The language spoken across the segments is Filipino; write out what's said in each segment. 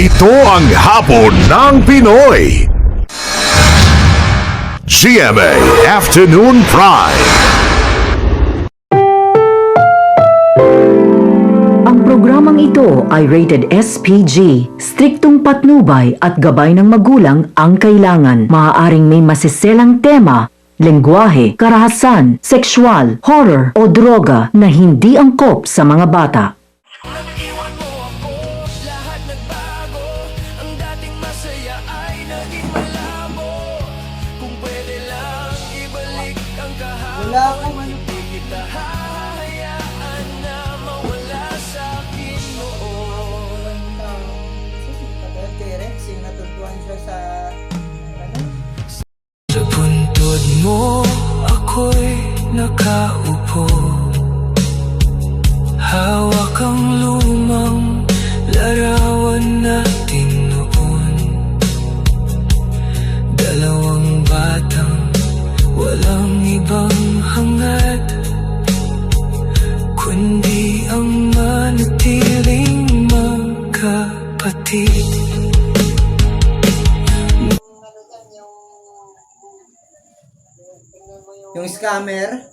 Ito ang hapon ng Pinoy. GMA Afternoon Prime. Ang programang ito ay rated SPG. Striktong patnubay at gabay ng magulang ang kailangan. Maaaring may masiselang tema, lengguwahe, karahasan, sexual, horror o droga na hindi angkop sa mga bata. Nag-iwan mo ako, lahat nagbago. Ang dating masaya ay naging malabo. Kung pwede lang ibalik ang kahapon, hindi kita hahayaan na mawala sa akin noon. Kay Rex, yung natutuan siya sa Sa puntod mo ako'y nakaupo, hawak ang lumang larawan natin noon. Dalawang batang walang ibang hangad, kundi ang manatiling magkapatid. yung scammer.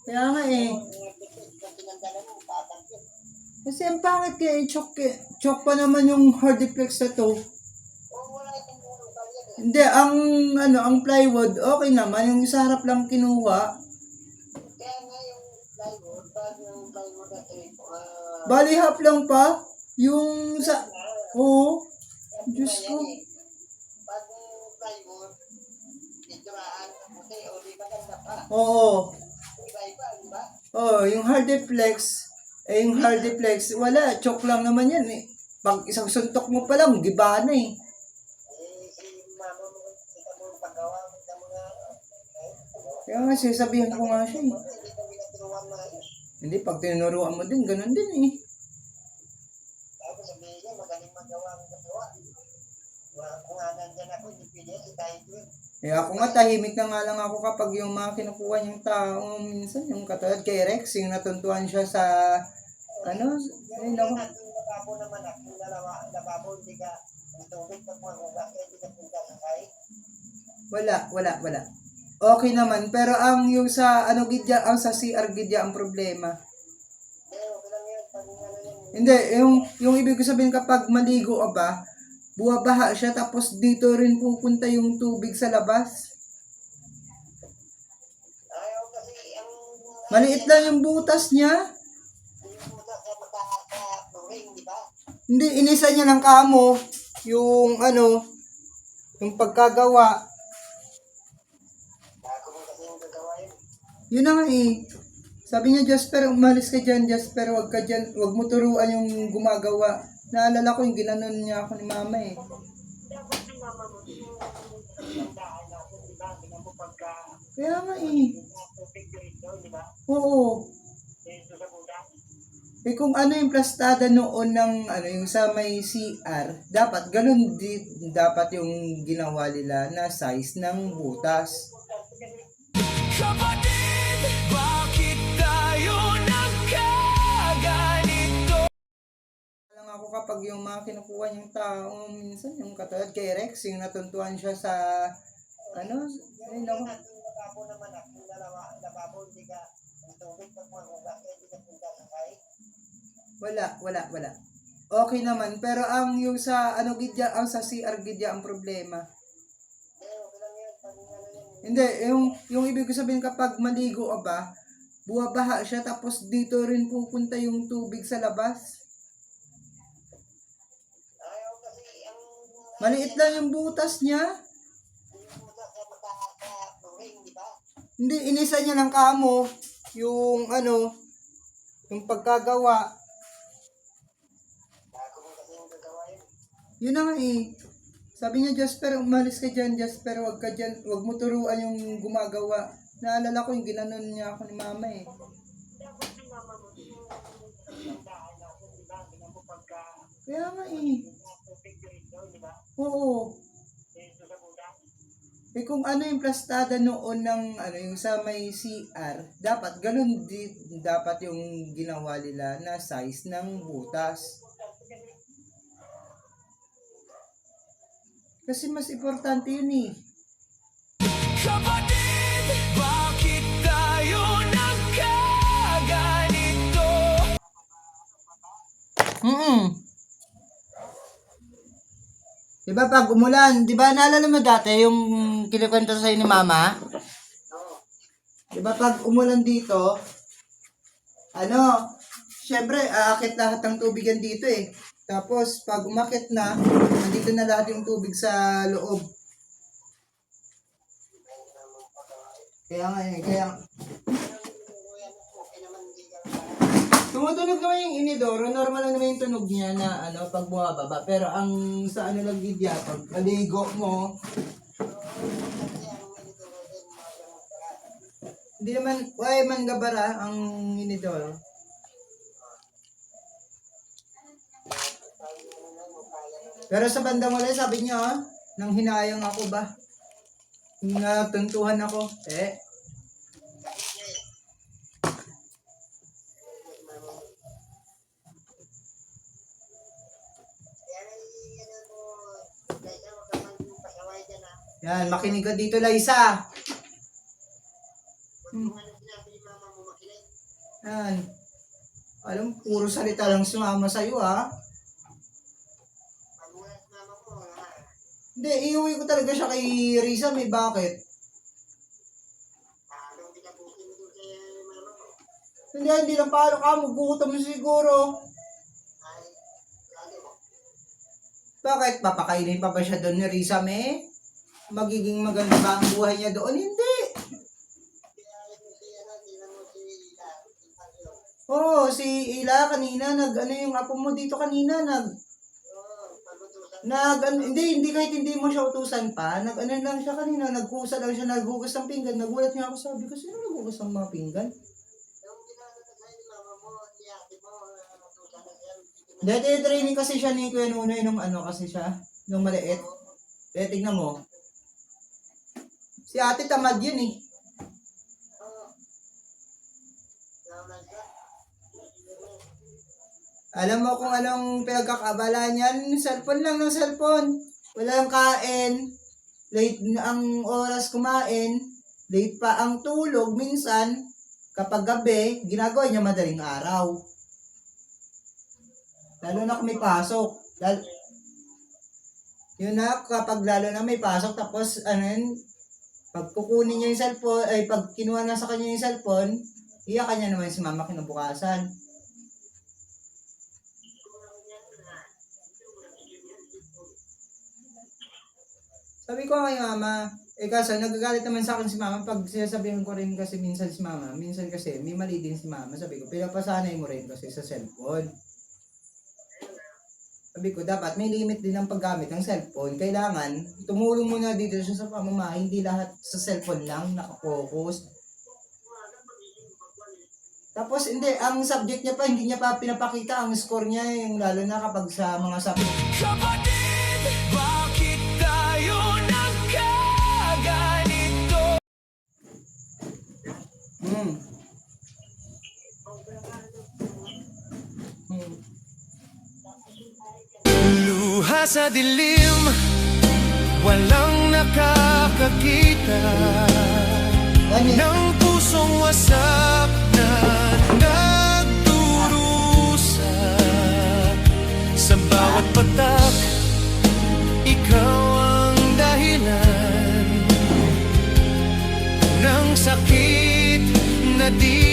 Kaya nga eh. Kasi ang pangit kaya chok pa naman yung hardiplex na to. Hindi, ang plywood, okay naman. Yung sa harap lang kinuha. Bali half lang pa. Yung sa... Oo. Diyos ko. Oo. Oh, yung hardiplex, yung hardiplex, wala, chok lang naman yan eh. Pag isang suntok mo pa lang, giba na eh. Kaya nga, sasabihan ko nga siya eh. Hindi, pag tinuruan mo din, ganun din eh. Eh ako nga, tahimik na nga lang ako kapag yung mga kinukuha niyang tao, minsan yung katulad kay Rex, yung natuntuan siya sa, ano, ay naku. Wala. Okay naman, pero ang yung sa, ano gidya, ang sa CR gidya ang problema. Hindi, yung ibig ko sabihin kapag maligo ka ba, buwabaha siya tapos dito rin pupunta yung tubig sa labas. Maliit lang yung butas niya. Hindi, inisa niya ng kamo yung ano, yung pagkagawa. Yun na nga eh. Sabi niya, Jasper, umalis ka dyan, Jasper, wag ka dyan, wag mo turuan yung gumagawa. Naalala ko yung ginanon niya ako ni mama eh. Kaya nga eh. Oo. Eh kung ano yung plastada noon ng ano yung sa may CR, dapat ganun dapat yung ginawa nila na size ng butas. Kapatid, bakit tayo nagkaganito? Lang ako kapag yung mga kinukuha niyang tao, minsan yung katulad kay Rex, yung natuntuan siya sa ano, ay naku. Wala. Okay naman, pero ang yung sa ano gidya, ang sa CR gidya ang problema. Hindi, yung ibig ko sabihin kapag maligo ka ba, buwabaha siya tapos dito rin pupunta yung tubig sa labas. Maliit lang yung butas niya. Hindi, inisa niya ng kamo yung ano, yung pagkagawa. Yun na nga eh. Sabi niya, Jasper, umalis ka dyan, Jasper, wag ka dyan, wag mo turuan yung gumagawa. Naalala ko yung ginanon niya ako ni mama eh. Kaya nga eh. Oo. Eh kung ano yung plastada noon ng ano yung sa may CR, dapat ganun dapat yung ginawa nila na size ng butas. Kasi mas importante yun eh. Kapatid, bakit tayo nagkaganito? Diba pag umulan, diba naalala mo dati yung kinikwento sa'yo ni Mama? Diba pag umulan dito, syempre aakit lahat ng tubig yan dito eh. Tapos pag umakit na, nandito na lahat yung tubig sa loob. Kaya tumutunog naman yung inidoro, normal lang naman yung tunog niya na pag bumababa. Pero ang sa lang gidya, pag maligo mo, hindi naman, man gabara ang inidoro. Pero sa bandang wala, sabi niya, nang hinayang ako ba? Natuntuhan ako. Yan, makinig ka dito, Liza. Yan. Alam, puro salita lang sumama sa'yo, ha? Hindi, iuwi ko talaga siya kay Risa. May bakit? Hindi lang paano ka. Magbukutan mo siguro. Bakit? Papakainin pa ba siya doon ni Risa, me? Magiging maganda ba ang buhay niya doon? Hindi. Oo, si Ila kanina, yung apo mo dito kanina, hindi kahit hindi mo siya utusan pa, lang siya kanina, nagkusa lang siya, naghugas ng pinggan, nagulat niya ako, sabi ko, sino naghugas ng mga pinggan? Dati training kasi siya ni Kuya Nunoy nung kasi siya, nung maliit. Kaya tignan mo. Si ate tamad yun eh. Alam mo kung anong pinagkakabala niyan? Cellphone lang ng cellphone. Walang kain. Late na ang oras kumain. Late pa ang tulog. Minsan, kapag gabi, ginagawa niya madaling araw. Lalo na kung may pasok. Yun na, kapag lalo na may pasok, tapos pag kukunin niya yung cellphone, pag kinuha na sa kanya yung cellphone, iyakan niya naman si Mama kinabukasan. Sabi ko kay Mama, kaso nagagalit naman sa akin si Mama pag sinasabihan ko rin kasi minsan si Mama, minsan kasi may mali din si Mama. Sabi ko, pinapasanay mo rin kasi sa cellphone. Sabi ko, dapat may limit din ang paggamit ng cellphone. Kailangan, tumulong muna dito siya sa pamamahay, hindi lahat sa cellphone lang nakapokus. Tapos hindi, ang subject niya pa, hindi niya pa pinapakita ang score niya, yung lalo na kapag sa mga subject. Kapatid, bakit tayo nagkaganito? Luha sa dilim, walang nakakakita ng pusong wasak na nagdurusa. Sa bawat patak, ikaw ang dahilan ng sakit na di